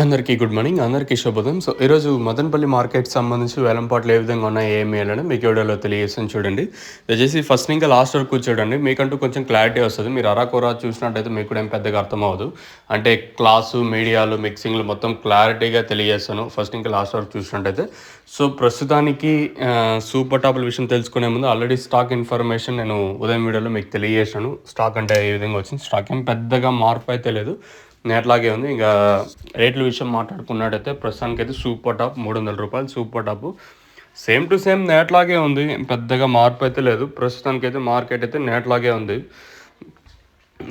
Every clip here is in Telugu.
అందరికీ గుడ్ మార్నింగ్. అందరికీ శుభోదయం. ఈరోజు మదనపల్లి మార్కెట్ సంబంధించి వేలంపాట్లు ఏ విధంగా ఉన్నాయి, ఏమి వేయాలని మీకు వీడియోలో తెలియజేస్తాను చూడండి. దయచేసి ఫస్ట్ ఇంకా లాస్ట్ వరకు చూడండి. మీకంటూ కొంచెం క్లారిటీ వస్తుంది. మీరు అరాకొరా చూసినట్టయితే మీకు కూడా ఏం పెద్దగా అర్థం అవ్వదు. అంటే క్లాసు, మీడియాలు, మిక్సింగ్లు మొత్తం క్లారిటీగా తెలియజేస్తాను ఫస్ట్ ఇంకా లాస్ట్ వరకు చూసినట్టయితే. ప్రస్తుతానికి సూపర్ టాపుల విషయం తెలుసుకునే ముందు ఆల్రెడీ స్టాక్ ఇన్ఫర్మేషన్ నేను ఉదయం వీడియోలో మీకు తెలియజేశాను. స్టాక్ అంటే ఏ విధంగా వచ్చింది. స్టాక్ ఏం పెద్దగా మార్పు అయితే లేదు, నేట్లాగే ఉంది. ఇంకా రేట్ల విషయం మాట్లాడుకున్నట్టయితే ప్రస్తుతానికైతే super top ₹300 super top same to same నేట్లాగే ఉంది. పెద్దగా మార్పు అయితే లేదు. ప్రస్తుతానికైతే మార్కెట్ అయితే నేట్లాగే ఉంది.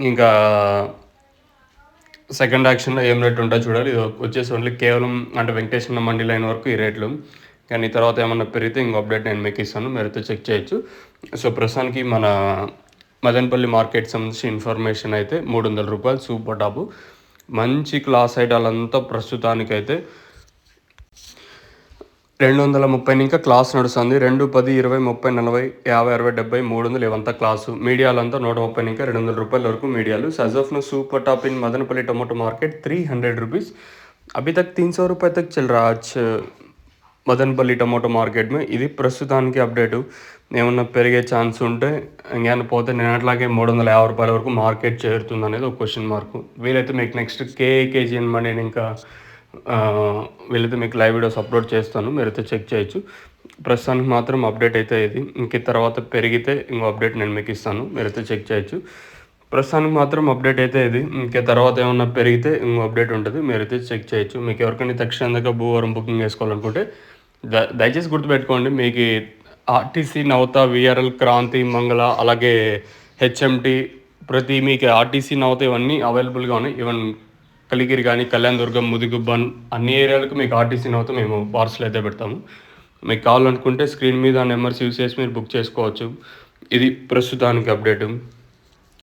ఇంకా సెకండ్ యాక్షన్లో ఏం రేట్ ఉంటుందో చూడాలి. ఇది వచ్చేసి ఓన్లీ కేవలం అంటే వెంకటేశ్వర మండీ లైన్ వరకు ఈ రేట్లు. కానీ తర్వాత ఏమన్నా పెరిగితే ఇంకో అప్డేట్ నేను మీకు ఇస్తాను, మీరైతే చెక్ చేయొచ్చు. ప్రస్తుతానికి మన మదనపల్లి మార్కెట్ సంబంధించి ఇన్ఫర్మేషన్ అయితే ₹300 సూపర్ టాపు. మంచి క్లాస్ ఐటాలంతా ప్రస్తుతానికైతే 230 ఇంకా క్లాస్ నడుస్తుంది. 2, 10, 20, 30, 40, 50, 60, 70, 300 ఇవంతా క్లాసు. మీడియాలంతా 130 ఇంకా ₹200 వరకు మీడియాలు. సజ్ of super top in Madanapalle tomato market ₹300. अभी तक ₹300 तक चल रहा आज మదనపల్లి టమాటో మార్కెట్ में. ఇది ప్రస్తుతానికి అప్డేటు. ఏమన్నా పెరిగే ఛాన్స్ ఉంటే ఇంకేమైనా పోతే నేను అట్లాగే ₹350 వరకు మార్కెట్ చేరుతుంది అనేది ఒక క్వశ్చన్ మార్కు. వీలైతే మీకు నెక్స్ట్ కేజీఎన్ మనీ ఇంకా వీలైతే మీకు లైవ్ వీడియోస్ అప్లోడ్ చేస్తాను, మీరైతే చెక్ చేయొచ్చు. ప్రస్తుతానికి మాత్రం అప్డేట్ అయితే ఇది. ఇంక తర్వాత పెరిగితే ఇంకో అప్డేట్ నేను మీకు ఇస్తాను, మీరైతే చెక్ చేయొచ్చు. ప్రస్తుతానికి మాత్రం అప్డేట్ అయితే ఇది. ఇంకా తర్వాత ఏమన్నా పెరిగితే ఇంకో అప్డేట్ ఉంటుంది, మీరైతే చెక్ చేయొచ్చు. మీకు ఎవరికైనా తక్షణంగా భూవరం బుకింగ్ చేసుకోవాలనుకుంటే దయచేసి గుర్తుపెట్టుకోండి, మీకు ఆర్టీసీ, నవత, విఆర్ఎల్, క్రాంతి, మంగళ, అలాగే హెచ్ఎంటి ప్రతి మీకు ఆర్టీసీ, నవత ఇవన్నీ అవైలబుల్గా ఉన్నాయి. ఈవెన్ కలిగిరి కానీ, కళ్యాణ్ దుర్గం, ముదిగుబ్బన్ అన్ని ఏరియాలకు మీకు ఆర్టీసీ, నవత మేము పార్సల్ అయితే పెడతాము. మీకు కావాలనుకుంటే స్క్రీన్ మీద నెంబర్స్ యూస్ చేసి మీరు బుక్ చేసుకోవచ్చు. ఇది ప్రస్తుతానికి అప్డేటు.